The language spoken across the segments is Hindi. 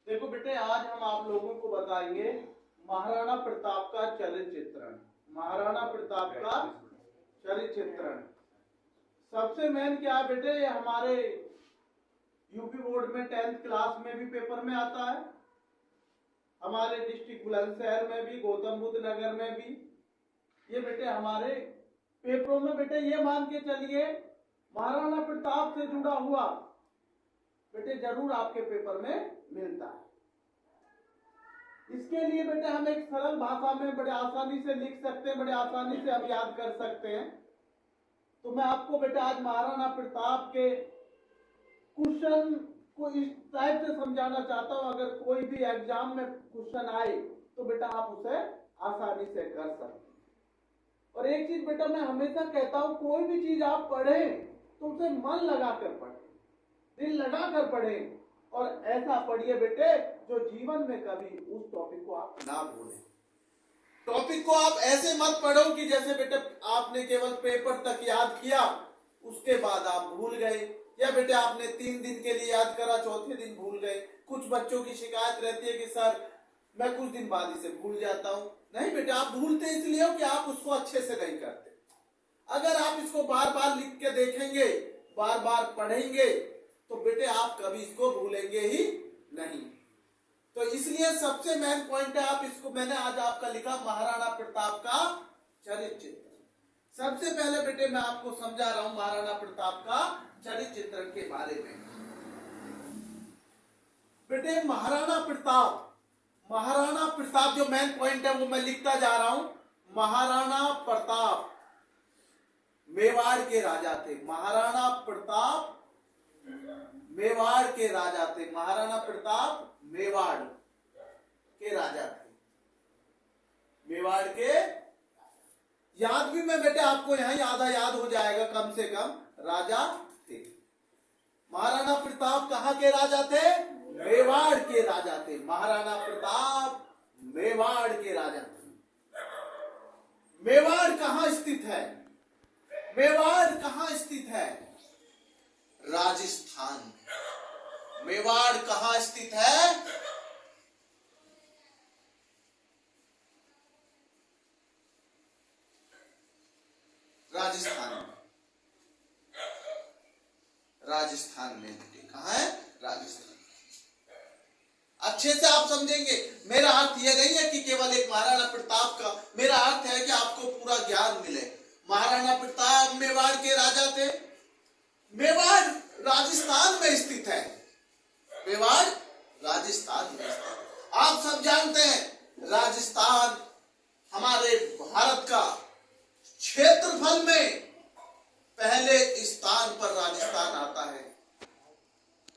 देखो बेटे, आज हम आप लोगों को बताएंगे महाराणा प्रताप का चरित्र चित्रण। महाराणा प्रताप का चरित्र चित्रण सबसे मेन क्या है बेटे, ये हमारे यूपी बोर्ड में 10th क्लास में भी पेपर में आता है, हमारे डिस्ट्रिक्ट बुलंदशहर में भी, गौतम बुद्ध नगर में भी। ये बेटे हमारे पेपरों में बेटे ये मान के चलिए महाराणा प्रताप से जुड़ा हुआ बेटे जरूर आपके पेपर में मिलता है। इसके लिए बेटे हम एक सरल भाषा में बड़े आसानी से लिख सकते हैं, बड़े आसानी से हम याद कर सकते हैं। तो मैं आपको बेटे आज महाराणा प्रताप के क्वेश्चन को इस टाइप से समझाना चाहता हूं, अगर कोई भी एग्जाम में क्वेश्चन आए तो बेटा आप उसे आसानी से कर सकते हैं। और एक चीज बेटा मैं हमेशा कहता हूं, कोई भी चीज आप पढ़ें तो उसे मन लगा कर पढ़ें, दिल लगा कर पढ़ें, और ऐसा पढ़िए बेटे जो जीवन में कभी उस टॉपिक को आप ना भूलें। टॉपिक को आप ऐसे मत पढ़ो कि जैसे बेटे आपने केवल पेपर तक याद किया, उसके बाद आप भूल गए, या बेटे आपने 3 दिन के लिए याद करा, चौथे दिन भूल गए। कुछ बच्चों की शिकायत रहती है कि सर मैं कुछ दिन बाद इसे भूल जाता हूं। नहीं बेटे, आप भूलते इसलिए हो कि आप उसको अच्छे से नहीं करते। अगर आप इसको बार बार लिख के देखेंगे, बार बार पढ़ेंगे, तो बेटे आप कभी इसको भूलेंगे ही नहीं। तो इसलिए सबसे मेन पॉइंट है, आप इसको मैंने आज आपका लिखा महाराणा प्रताप का चरित्र चित्रण। सबसे पहले बेटे मैं आपको समझा रहा हूं महाराणा प्रताप का चरित्र चित्रण के बारे में। बेटे महाराणा प्रताप जो मेन पॉइंट है वो मैं लिखता जा रहा हूं। महाराणा प्रताप मेवाड़ के राजा थे। महाराणा प्रताप मेवाड़ के राजा थे। महाराणा प्रताप मेवाड़ के राजा थे। मेवाड़ के याद भी मैं बेटे आपको यहां आधा याद हो जाएगा, कम से कम राजा थे। महाराणा प्रताप कहां के राजा थे? मेवाड़ के राजा थे। महाराणा प्रताप मेवाड़ के राजा थे। मेवाड़ कहां स्थित है? मेवाड़ कहां स्थित है? राजस्थान में। मेवाड़ कहां स्थित है? राजस्थान में। राजस्थान में बेटे कहां है? राजस्थान। अच्छे से आप समझेंगे। मेरा अर्थ यह नहीं है कि केवल एक महाराणा प्रताप का, मेरा अर्थ है कि आपको पूरा ज्ञान मिले। महाराणा प्रताप मेवाड़ के राजा थे। मेवाड़ राजस्थान में स्थित है। मेवाड़ राजस्थान में स्थित है। आप सब जानते हैं राजस्थान हमारे भारत का क्षेत्रफल में पहले स्थान पर राजस्थान आता है।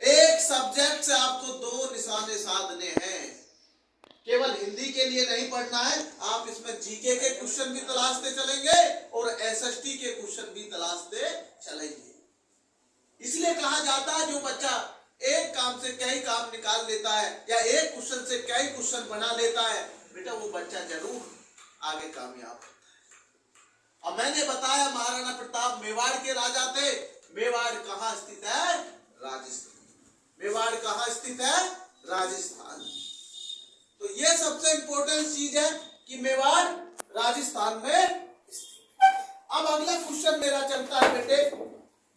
एक सब्जेक्ट से आपको 2 निशाने साधने हैं। केवल हिंदी के लिए नहीं पढ़ना है, आप इसमें जीके के क्वेश्चन भी तलाशते चलेंगे और एसएसटी के क्वेश्चन भी तलाशते चलेंगे। इसलिए कहा जाता है जो बच्चा एक काम से कई काम निकाल लेता है या एक क्वेश्चन से कई क्वेश्चन बना लेता है, बेटा वो बच्चा जरूर आगे कामयाब होता है। और मैंने बताया महाराणा प्रताप मेवाड़ के राजा थे। मेवाड़ कहां स्थित है? राजस्थान। मेवाड़ कहां स्थित है? राजस्थान। तो ये सबसे इंपॉर्टेंट चीज है कि मेवाड़ राजस्थान में स्थित। अब अगला क्वेश्चन मेरा चलता है बेटे,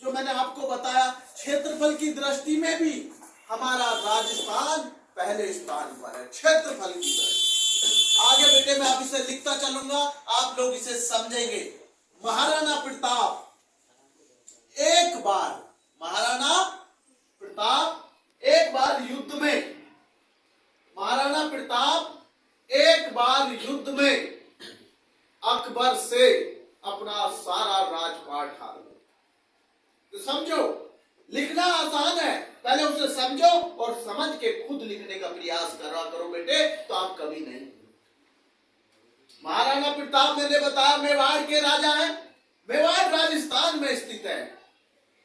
जो मैंने आपको बताया क्षेत्रफल की दृष्टि में भी हमारा राजस्थान पहले स्थान पर है, क्षेत्रफल की दृष्टि। आगे बेटे मैं अब इसे लिखता चलूंगा, आप लोग इसे समझेंगे। महाराणा प्रताप एक बार, महाराणा प्रताप एक बार युद्ध में, महाराणा प्रताप एक बार युद्ध में अकबर से अपना सारा राजपाट हार गए। तो समझो, लिखना आसान है, पहले उसे समझो और समझ के खुद लिखने का प्रयास करा करो बेटे, तो आप कभी नहीं। महाराणा प्रताप मैंने बताया मेवाड़ के राजा हैं। मेवाड़ राजस्थान में स्थित है।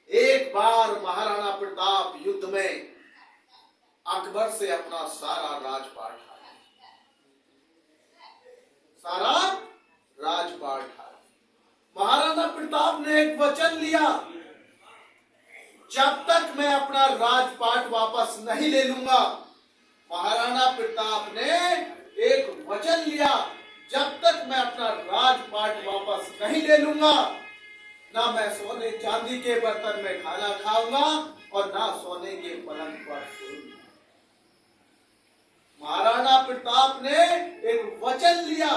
एक बार महाराणा प्रताप युद्ध में अकबर से अपना सारा राजपाट हार गए। सारा राजपाट हार गए। महाराणा प्रताप ने एक वचन लिया, जब तक मैं अपना राजपाट वापस नहीं ले लूंगा महाराणा प्रताप ने एक वचन लिया, जब तक मैं अपना राजपाट वापस नहीं ले लूंगा, ना मैं सोने चांदी के बर्तन में खाना खाऊंगा और ना सोने के पलंग पर सोऊंगा। महाराणा प्रताप ने एक वचन लिया,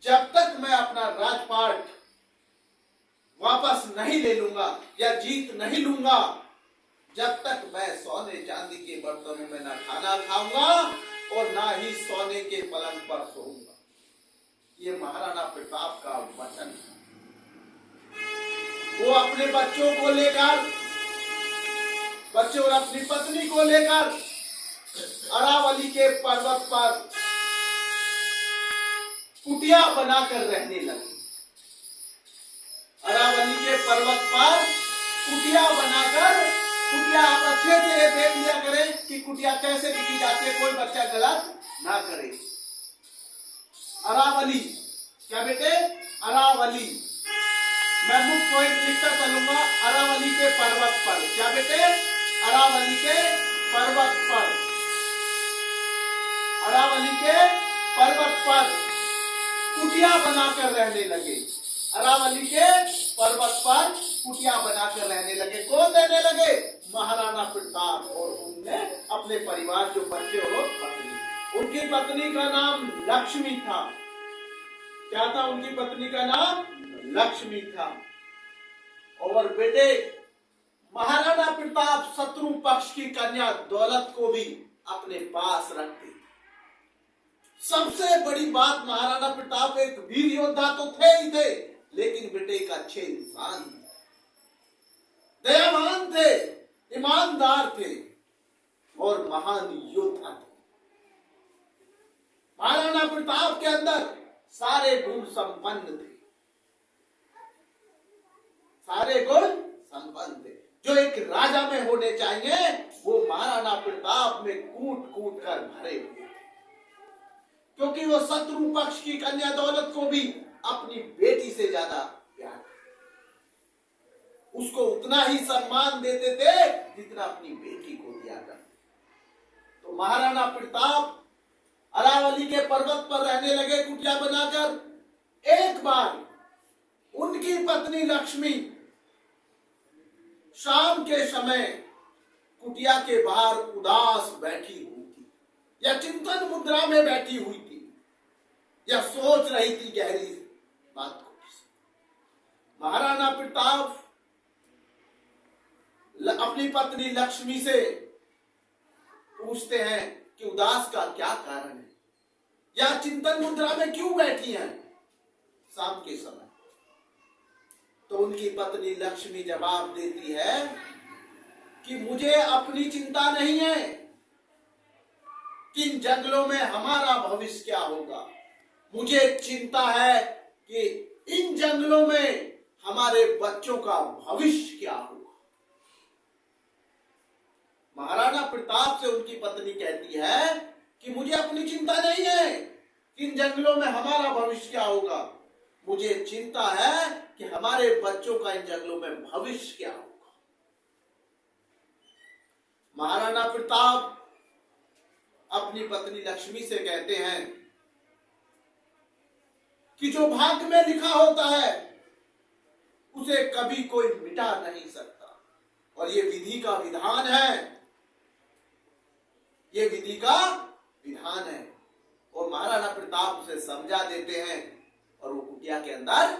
जब तक मैं अपना राजपाट वापस नहीं ले लूंगा या जीत नहीं लूंगा, जब तक मैं सोने चांदी के बर्तनों में ना खाना खाऊंगा और ना ही सोने के पलंग पर सोऊंगा। ये महाराणा प्रताप का वचन है। वो अपने बच्चों को लेकर, बच्चों और अपनी पत्नी को लेकर अरावली के पर्वत पर कुटिया बनाकर रहने लगे। अरावली के पर्वत पर कुटिया बनाकर, कुटिया आप अच्छे से देख लिया करें कि कुटिया कैसे लिखी जाती है, कोई बच्चा गलत ना करे। अरावली, क्या बेटे? अरावली। मैं मुख्य पॉइंट लिखता चलूंगा। अरावली के पर्वत पर, क्या बेटे? अरावली के पर्वत पर, अरावली के पर्वत पर कुटिया बनाकर रहने लगे। अरावली के पर्वत पर कुटिया बनाकर रहने लगे। कौन रहने लगे? महाराणा प्रताप और उनने अपने परिवार, जो बच्चे और पत्नी। उनकी पत्नी का नाम लक्ष्मी था। क्या था उनकी पत्नी का नाम? लक्ष्मी था। और बेटे, महाराणा प्रताप शत्रु पक्ष की कन्या दौलत को भी अपने पास रखते थे। सबसे बड़ी बात, महाराणा प्रताप एक वीर योद्धा तो थे ही थे, लेकिन बेटे एक अच्छे इंसान थे, दयावान थे, ईमानदार थे और महान योद्धा थे। महाराणा प्रताप के अंदर सारे गुण संपन्न थे, सारे गुण संपन्न थे जो एक राजा में होने चाहिए, वो महाराणा प्रताप में कूट कूट कर भरे हुए थे। क्योंकि वो शत्रु पक्ष की कन्या दौलत को भी अपनी बेटी से ज्यादा प्यार, उसको उतना ही सम्मान देते थे जितना अपनी बेटी को दिया करते। तो महाराणा प्रताप अरावली के पर्वत पर रहने लगे कुटिया बनाकर। एक बार उनकी पत्नी लक्ष्मी शाम के समय कुटिया के बाहर उदास बैठी हुई थी, या चिंतन मुद्रा में बैठी हुई थी, या सोच रही थी गहरी बात को। महाराणा प्रताप अपनी पत्नी लक्ष्मी से पूछते हैं कि उदास का क्या कारण है, या चिंतन मुद्रा में क्यों बैठी हैं शाम के समय। तो उनकी पत्नी लक्ष्मी जवाब देती है कि मुझे अपनी चिंता नहीं है कि इन जंगलों में हमारा भविष्य क्या होगा, मुझे चिंता है कि इन जंगलों में हमारे बच्चों का भविष्य क्या होगा। महाराणा प्रताप से उनकी पत्नी कहती है कि मुझे अपनी चिंता नहीं है कि इन जंगलों में हमारा भविष्य क्या होगा, मुझे चिंता है कि हमारे बच्चों का इन जंगलों में भविष्य क्या होगा। महाराणा प्रताप अपनी पत्नी लक्ष्मी से कहते हैं कि जो भाग्य में लिखा होता है उसे कभी कोई मिटा नहीं सकता, और ये विधि का विधान है, ये विधि का विधान है। और महाराणा प्रताप उसे समझा देते हैं और वो कुटिया के अंदर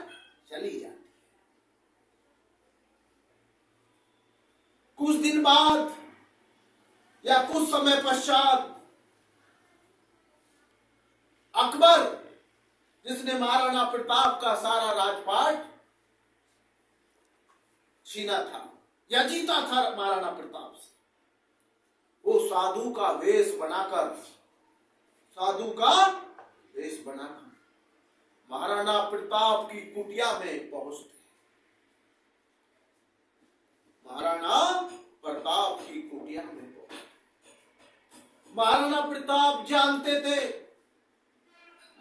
चली जाती। कुछ दिन बाद या कुछ समय पश्चात अकबर, जिसने महाराणा प्रताप का सारा राजपाट छीना था या जीता था महाराणा प्रताप से, वो साधु का वेश बनाकर महाराणा प्रताप की कुटिया में पहुंचते। महाराणा प्रताप की कुटिया में पहुंचते। महाराणा प्रताप जानते थे,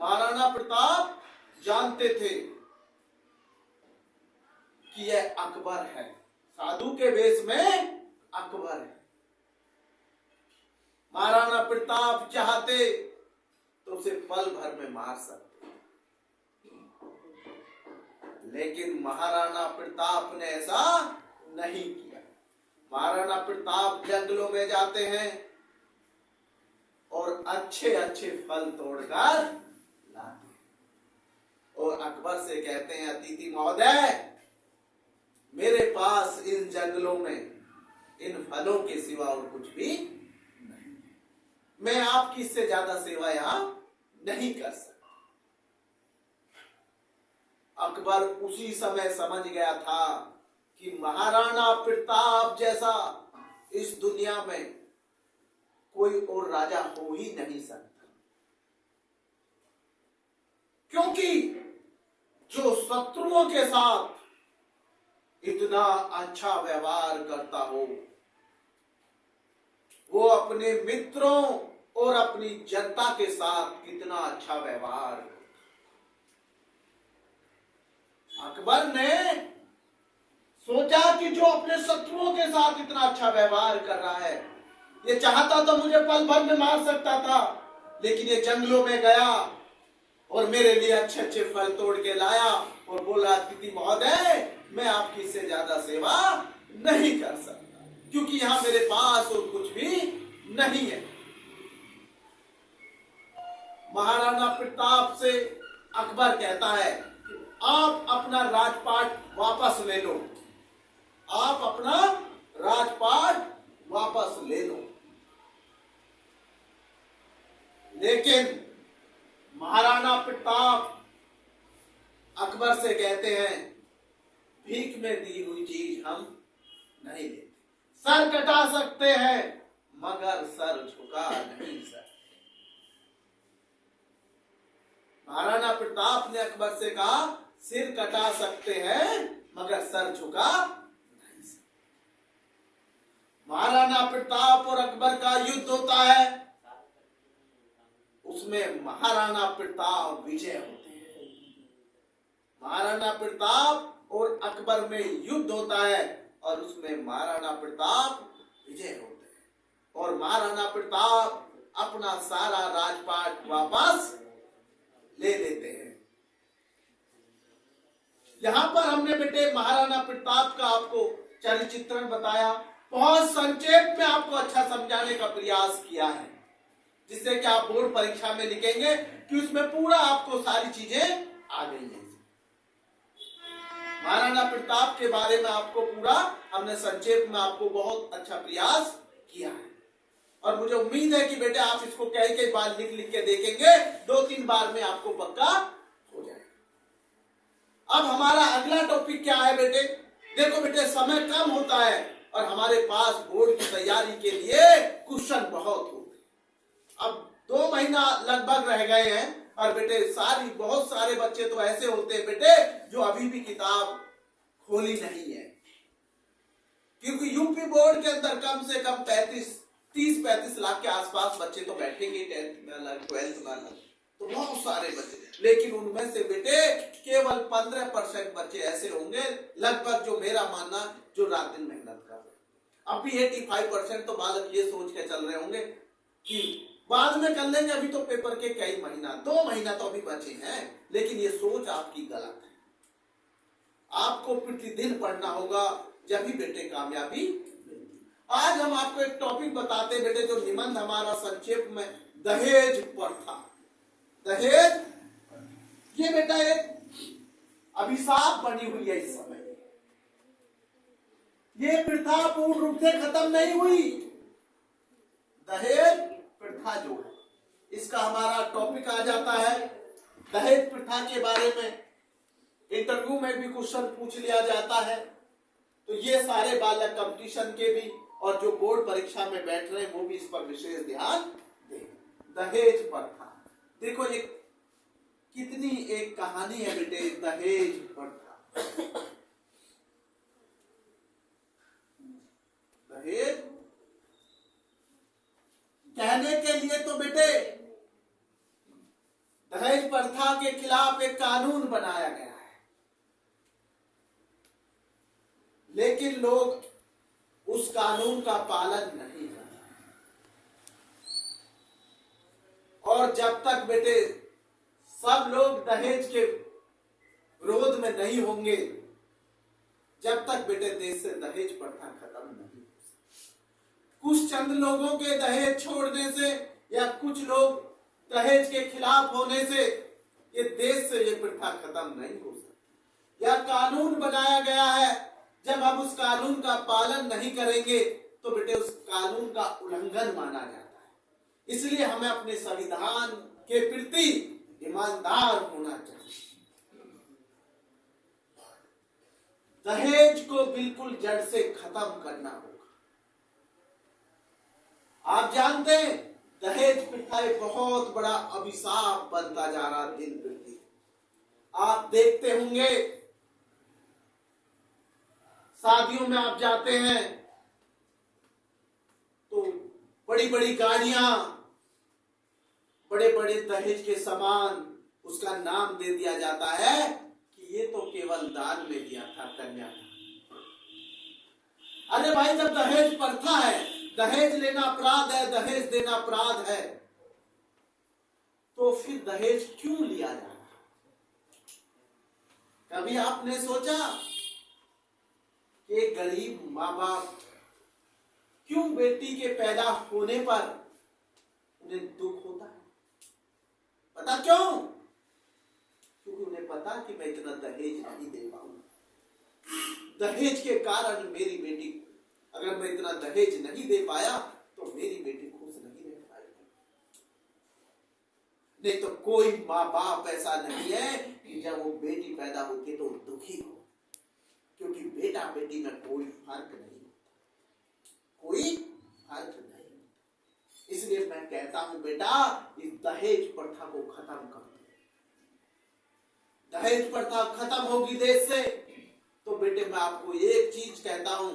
महाराणा प्रताप जानते थे कि यह अकबर है, साधु के वेश में अकबर है। महाराणा प्रताप चाहते तो उसे पल भर में मार सकते, लेकिन महाराणा प्रताप ने ऐसा नहीं किया। महाराणा प्रताप जंगलों में जाते हैं और अच्छे अच्छे फल तोड़कर लाते हैं और अकबर से कहते हैं, अतिथि महोदय, मेरे पास इन जंगलों में इन फलों के सिवा और कुछ भी नहीं है, मैं आपकी इससे ज्यादा सेवा यहां नहीं कर सकता। अकबर उसी समय समझ गया था कि महाराणा प्रताप जैसा इस दुनिया में कोई और राजा हो ही नहीं सकता, क्योंकि जो शत्रुओं के साथ इतना अच्छा व्यवहार करता हो, वो अपने मित्रों और अपनी जनता के साथ कितना अच्छा व्यवहार करता। अकबर ने सोचा कि जो अपने शत्रुओं के साथ इतना अच्छा व्यवहार कर रहा है, ये चाहता तो मुझे पल भर में मार सकता था, लेकिन ये जंगलों में गया और मेरे लिए अच्छे अच्छे फल तोड़ के लाया और बोला, अतिथि महोदय, मैं आपकी इससे ज्यादा सेवा नहीं कर सकता, क्योंकि यहां मेरे पास और कुछ भी नहीं है। महाराणा प्रताप से अकबर कहता है, आप अपना राजपाट वापस ले लो, आप अपना राजपाट वापस ले लो। लेकिन महाराणा प्रताप अकबर से कहते हैं, भीख में दी हुई चीज हम नहीं लेते, सर कटा सकते हैं मगर सर झुका नहीं सकते। महाराणा प्रताप ने अकबर से कहा, सिर कटा सकते हैं मगर सर झुका नहीं सकते। महाराणा प्रताप और अकबर का युद्ध होता है, उसमें महाराणा प्रताप विजय होते हैं। महाराणा प्रताप और अकबर में युद्ध होता है और उसमें महाराणा प्रताप विजय होते हैं और महाराणा प्रताप अपना सारा राजपाट वापस ले लेते हैं। यहां पर हमने बेटे महाराणा प्रताप का आपको चरित्र बताया, बहुत संक्षेप में आपको अच्छा समझाने का प्रयास किया है, जिससे कि आप बोर्ड परीक्षा में लिखेंगे कि उसमें पूरा आपको सारी चीजें आ गई हैं। महाराणा प्रताप के बारे में आपको पूरा हमने संक्षेप में आपको बहुत अच्छा प्रयास किया है और मुझे उम्मीद है कि बेटे आप इसको कई बार लिख लिख के देखेंगे, 2-3 बार में आपको पक्का हो जाएगा। अब हमारा अगला टॉपिक क्या है बेटे? देखो बेटे, समय कम होता है और हमारे पास बोर्ड की तैयारी के लिए क्वेश्चन बहुत होते हैं। अब 2 महीना लगभग रह गए हैं और बेटे बहुत सारे बच्चे तो ऐसे होते हैं बेटे जो अभी भी किताब खोली नहीं है, क्योंकि यूपी बोर्ड के अंदर कम से कम 30-35 लाख के आसपास बच्चे तो बैठेंगे 10th में अलग, 12th में अलग, तो बहुत सारे बच्चे, लेकिन उनमें से बेटे केवल 15% बच्चे ऐसे होंगे लगभग, जो मेरा मानना, जो रात दिन मेहनत कर रहे। अभी 85% तो बालक ये सोच के चल रहे होंगे कि बाद में कर लेंगे, अभी तो पेपर के कई महीना, 2 महीना तो अभी बचे हैं, लेकिन ये सोच आपकी गलत है। आपको प्रतिदिन पढ़ना होगा, जब भी बेटे कामयाबी मिलती। आज हम आपको एक टॉपिक बताते हैं बेटे, जो निबंध हमारा संक्षेप में दहेज प्रथा। दहेज ये बेटा एक अभिशाप बनी हुई है इस समय। ये प्रथा पूर्ण रूप से खत्म नहीं हुई। दहेज प्रथा जो है, इसका हमारा टॉपिक आ जाता है। दहेज प्रथा के बारे में इंटरव्यू में भी क्वेश्चन पूछ लिया जाता है, तो ये सारे बालक कंपटीशन के भी और जो बोर्ड परीक्षा में बैठ रहे हैं वो भी इस पर विशेष ध्यान दें। दहेज प्रथा, देखो ये कितनी एक कहानी है बेटे, दहेज प्रथा। दहेज कहने के लिए तो बेटे दहेज प्रथा के खिलाफ एक कानून बनाया गया है, लेकिन लोग उस कानून का पालन नहीं कर रहे। और जब तक बेटे सब लोग दहेज के विरोध में नहीं होंगे, जब तक बेटे देश से दहेज प्रथा खत्म नहीं हो सकती। कुछ चंद लोगों के दहेज छोड़ने से या कुछ लोग दहेज के खिलाफ होने से ये देश से ये प्रथा खत्म नहीं हो सकती। यह कानून बनाया गया है, जब हम उस कानून का पालन नहीं करेंगे तो बेटे उस कानून का उल्लंघन माना जाता है। इसलिए हमें अपने संविधान के प्रति ईमानदार होना चाहिए। दहेज को बिल्कुल जड़ से खत्म करना होगा। आप जानते हैं दहेज प्रथा एक बहुत बड़ा अभिशाप बनता जा रहा दिन प्रतिदिन। आप देखते होंगे शादियों में आप जाते हैं तो बड़ी बड़ी गाड़ियां, बड़े बड़े दहेज के सामान, उसका नाम दे दिया जाता है कि ये तो केवल दान में दिया था, कन्यादान। अरे भाई, जब दहेज प्रथा है, दहेज लेना अपराध है, दहेज देना अपराध है, तो फिर दहेज क्यों लिया जा रहा है? कभी आपने सोचा कि गरीब माँ बाप क्यों बेटी के पैदा होने पर उन्हें दुख होता है? पता क्यों? क्योंकि उन्हें पता कि मैं इतना दहेज नहीं दे पाऊंगा। दहेज के कारण मेरी बेटी, अगर मैं इतना दहेज नहीं दे पाया तो मेरी बेटी खुश नहीं रह पाएगी। नहीं तो कोई माँ बाप ऐसा नहीं है कि जब वो बेटी पैदा होती है तो दुखी हो, क्योंकि बेटा बेटी में कोई फर्क नहीं होता, कोई फर्क नहीं। इसलिए मैं कहता हूं बेटा, इस दहेज प्रथा को खत्म कर दो। दहेज प्रथा खत्म होगी देश से तो बेटे मैं आपको एक चीज कहता हूं,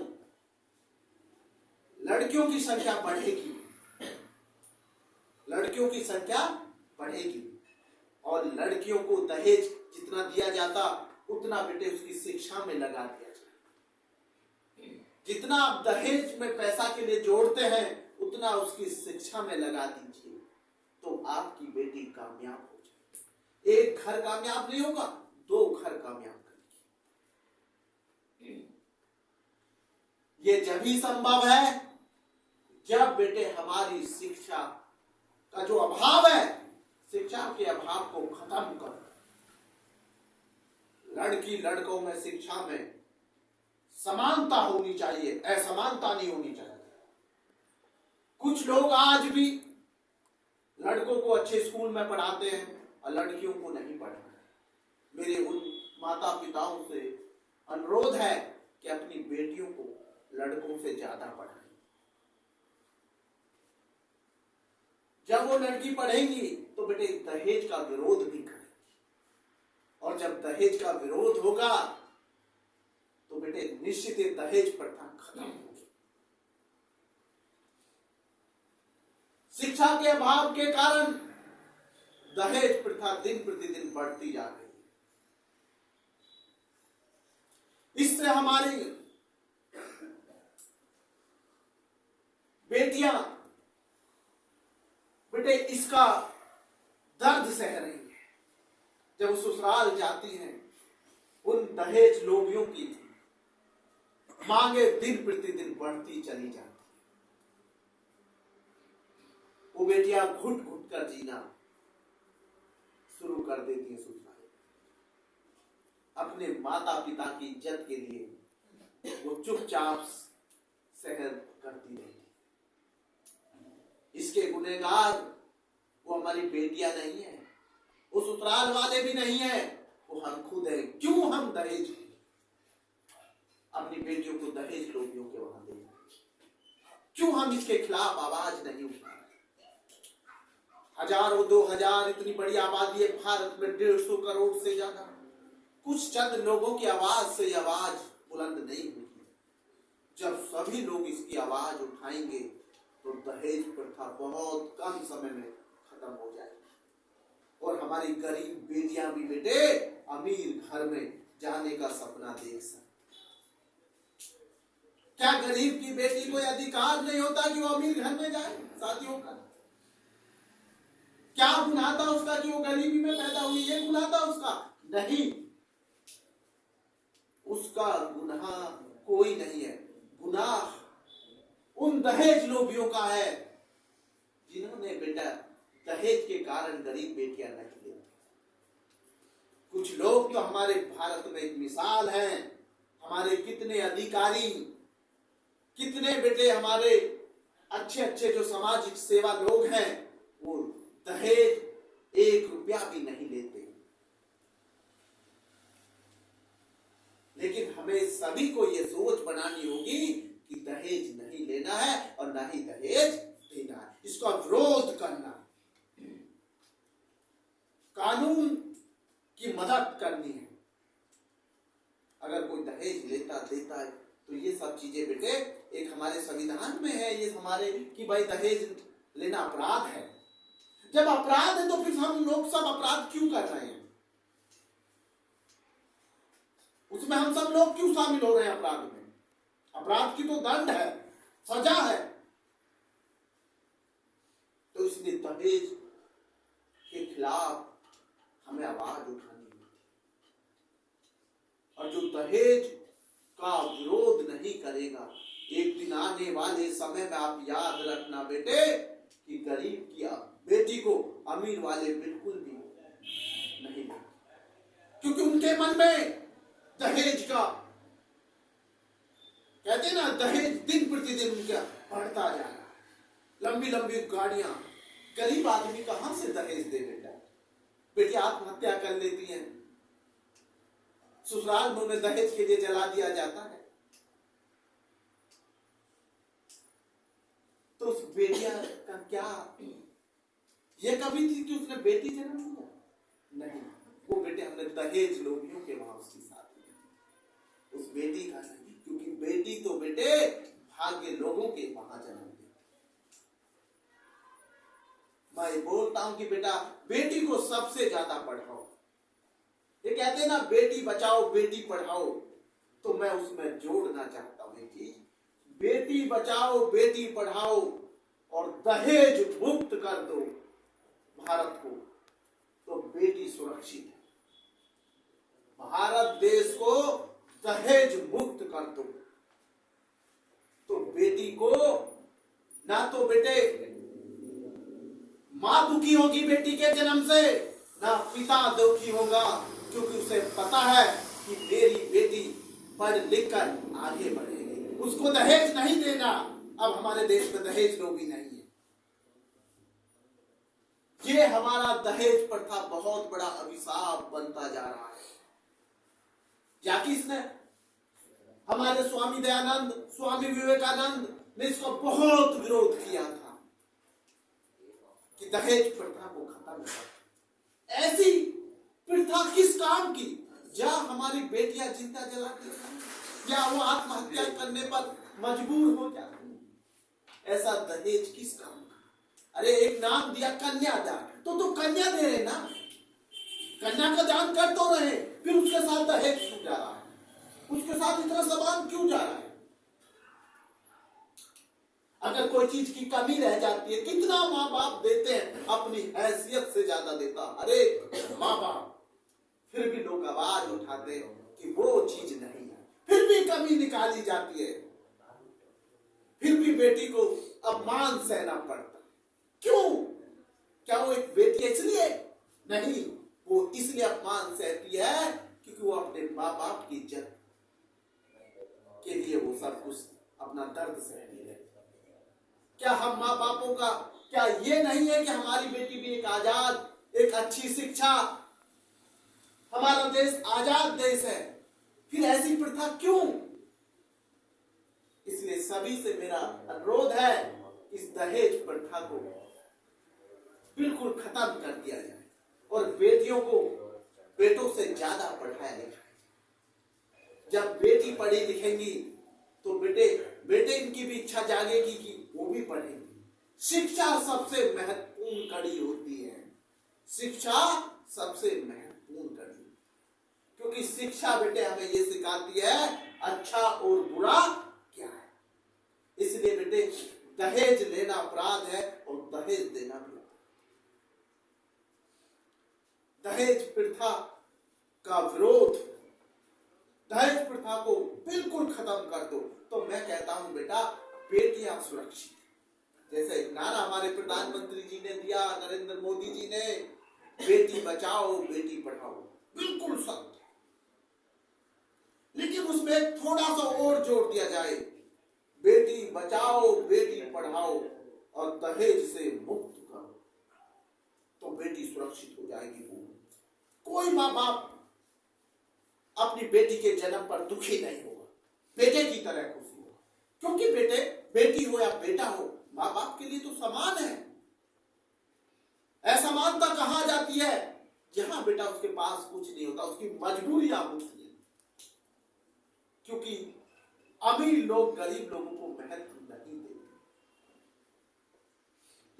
लड़कियों की संख्या बढ़ेगी, लड़कियों की संख्या बढ़ेगी। और लड़कियों को दहेज जितना दिया जाता उतना बेटे उसकी शिक्षा में लगा दिया जाए। जितना आप दहेज में पैसा के लिए जोड़ते हैं उतना उसकी शिक्षा में लगा दीजिए, तो आपकी बेटी कामयाब हो जाए। एक घर कामयाब नहीं होगा, 2 घर कामयाब करेगी। ये जब ही संभव है जब बेटे हमारी शिक्षा का जो अभाव है, शिक्षा के अभाव को खत्म कर। लड़की लड़कों में शिक्षा में समानता होनी चाहिए, असमानता नहीं होनी चाहिए। कुछ लोग आज भी लड़कों को अच्छे स्कूल में पढ़ाते हैं और लड़कियों को नहीं पढ़ाते। मेरे उन माता पिताओं से अनुरोध है कि अपनी बेटियों को लड़कों से ज्यादा पढ़ाएं। जब वो लड़की पढ़ेंगी तो बेटे दहेज का विरोध भी करेंगी, और जब दहेज का विरोध होगा तो बेटे निश्चित ही दहेज प्रथा खत्म होगी। शिक्षा के अभाव के कारण दहेज प्रथा दिन प्रतिदिन बढ़ती जा रही है। इससे हमारी बेटियां बेटे इसका दर्द सह रही है। जब वो ससुराल जाती हैं, उन दहेज लोभियों की मांगे दिन प्रतिदिन बढ़ती चली जाती है। वो बेटियां घुट घुट कर जीना शुरू कर देती है ससुराल। अपने माता पिता की इज्जत के लिए वो चुपचाप सहन करती रहती। इसके गुनहगार वो हमारी बेटियां नहीं है, वो ससुराल वाले भी नहीं है, वो हम खुद है। क्यों हम दहेज अपनी बेटियों को दहेज लोभियों के वहां दे? क्यों हम इसके खिलाफ आवाज नहीं उठा रहे? 1000 2000 इतनी बड़ी आबादी है भारत में, 150 करोड़ से ज्यादा। कुछ चंद लोगों की आवाज से आवाज बुलंद नहीं होगी। जब सभी लोग इसकी आवाज उठाएंगे तो दहेज प्रथा बहुत कम समय में खत्म हो जाएगी, और हमारी गरीब बेटियां भी बेटे अमीर घर में जाने का सपना देख सकती। क्या गरीब की बेटी को अधिकार नहीं होता कि वो अमीर घर में जाए शादी होकर? क्या गुनाह था उसका कि वो गरीबी में पैदा हुई, ये गुनाह था उसका? नहीं, उसका गुनाह कोई नहीं है। गुनाह उन दहेज लोभियों का है जिन्होंने बेटा दहेज के कारण गरीब बेटियां नहीं ली। कुछ लोग तो हमारे भारत में एक मिसाल हैं, हमारे कितने अधिकारी, कितने बेटे हमारे अच्छे अच्छे जो सामाजिक सेवा लोग हैं, वो दहेज 1 रुपया भी नहीं लेते। लेकिन हमें सभी को ये सोच बनानी होगी कि दहेज नहीं लेना है और ना ही दहेज देना है, इसका विरोध करना है, कानून की मदद करनी है। अगर कोई दहेज लेता देता है तो ये सब चीजें बेटे एक हमारे संविधान में है, ये हमारे कि भाई दहेज लेना अपराध है। जब अपराध है तो फिर हम लोग सब अपराध क्यों कर रहे हैं? उसमें हम सब लोग क्यों शामिल हो रहे हैं अपराध में? अपराध की तो दंड है, सजा है। तो इसलिए दहेज के खिलाफ हमें आवाज उठानी है। और जो दहेज का विरोध नहीं करेगा, एक दिन आने वाले समय में आप याद रखना बेटे कि गरीब की बेटी को अमीर वाले बिल्कुल भी नहीं, क्योंकि उनके मन में दहेज का, कहते ना, दहेज दिन प्रतिदिन उनका बढ़ता जा रहा है। लंबी लंबी गाड़ियां, गरीब आदमी कहां से दहेज दे बेटा? बेटी आत्महत्या कर लेती हैं, ससुराल में उन्हें दहेज के लिए जला दिया जाता है। तो उस बेटिया का क्या, ये कभी थी कि उसने बेटी जन्म दिया? नहीं, वो बेटे हमने दहेज लोभियों के वहां उसकी शादी, उस बेटी का नहीं, क्योंकि बेटी तो बेटे भाग्य लोगों के वहां जन्म दी। मैं बोलता हूं कि बेटा बेटी को सबसे ज्यादा पढ़ाओ। ये कहते ना बेटी बचाओ बेटी पढ़ाओ, तो मैं उसमें जोड़ना चाहता हूं कि बेटी बचाओ बेटी पढ़ाओ और दहेज मुक्त कर दो भारत को, तो बेटी सुरक्षित है। भारत देश को दहेज मुक्त कर दो तो बेटी को, ना तो बेटे मां दुखी होगी बेटी के जन्म से, ना पिता दुखी होगा, क्योंकि उसे पता है कि मेरी बेटी पढ़ लिख कर आगे बढ़ेगी। उसको दहेज नहीं देना। अब हमारे देश में दहेज लोभी नहीं है। ये हमारा दहेज प्रथा बहुत बड़ा अभिशाप बनता जा रहा है। या किसने, हमारे स्वामी दयानंद, स्वामी विवेकानंद ने इसका बहुत विरोध किया था कि दहेज प्रथा को खत्म कर। ऐसी प्रथा किस काम की? या हमारी बेटियां जिंदा जला के या वो आत्महत्या करने पर मजबूर हो जाती, ऐसा दहेज किस काम का? अरे एक नाम दिया कन्यादान, तो कन्या दे रहे ना, कन्या का दान कर तो रहे, फिर उसके साथ दहेज क्यों जा रहा है? उसके साथ इतना सामान क्यों जा रहा है? अगर कोई चीज की कमी रह जाती है, कितना माँ बाप देते हैं, अपनी हैसियत से ज्यादा देता अरे माँ बाप, फिर भी लोग आवाज उठाते हैं कि वो चीज नहीं है, फिर भी कमी निकाली जाती है, फिर भी बेटी को अपमान सहना पड़ता। क्यों? क्या वो एक बेटी इसलिए नहीं, वो इसलिए अपमान सहती है क्योंकि वो अपने माँ बाप की इज्जत के लिए वो सब कुछ अपना दर्द सहती है। क्या हम माँ बापों का क्या ये नहीं है कि हमारी बेटी भी एक आजाद, एक अच्छी शिक्षा, हमारा देश आजाद देश है, फिर ऐसी प्रथा क्यों? इसलिए सभी से मेरा अनुरोध है, इस दहेज प्रथा को बिल्कुल खत्म कर दिया जाए और बेटियों को बेटों से ज्यादा पढ़ाया लिखाया। जब बेटी पढ़ी लिखेंगी तो बेटे इनकी भी इच्छा जागेगी कि वो भी पढ़ेंगे। शिक्षा सबसे महत्वपूर्ण कड़ी होती है, शिक्षा सबसे महत्वपूर्ण कड़ी, क्योंकि शिक्षा बेटे हमें ये सिखाती है अच्छा और बुरा क्या है। इसलिए बेटे दहेज लेना अपराध है और दहेज देना भी। दहेज प्रथा का विरोध, दहेज प्रथा को बिल्कुल खत्म कर दो। तो मैं कहता हूं बेटा, बेटियां सुरक्षित, जैसे नारा हमारे प्रधानमंत्री जी ने दिया, नरेंद्र मोदी जी ने, बेटी बचाओ बेटी पढ़ाओ, बिल्कुल सत्य। लेकिन उसमें थोड़ा सा और जोर दिया जाए, बेटी बचाओ बेटी पढ़ाओ और दहेज से मुक्त करो, तो बेटी सुरक्षित हो जाएगी। कोई माँ बाप अपनी बेटी के जन्म पर दुखी नहीं होगा, बेटे की तरह खुशी होगा, क्योंकि बेटी हो या बेटा हो, माँ बाप के लिए तो समान है। असमानता कहां जाती है? जहां बेटा उसके पास कुछ नहीं होता, उसकी मजबूरियां होती है, क्योंकि अमीर लोग गरीब लोगों को महत्व नहीं देते,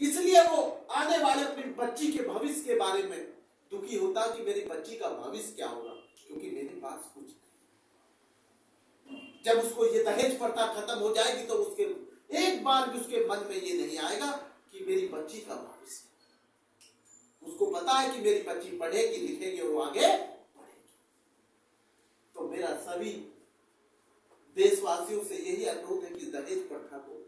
इसलिए वो आने वाले अपनी बच्ची के भविष्य के बारे में दुखी होता कि मेरी बच्ची का भविष्य क्या होगा, क्योंकि मेरे पास कुछ नहीं। जब उसको ये दहेज प्रथा खत्म हो जाएगी तो उसके एक बार भी उसके मन में ये नहीं आएगा कि मेरी बच्ची का भविष्य, उसको पता है कि मेरी बच्ची पढ़ेगी लिखेगी और वो आगे बढ़ेगी। तो मेरा सभी देशवासियों से यही अनुरोध है कि दहेज प्रथा को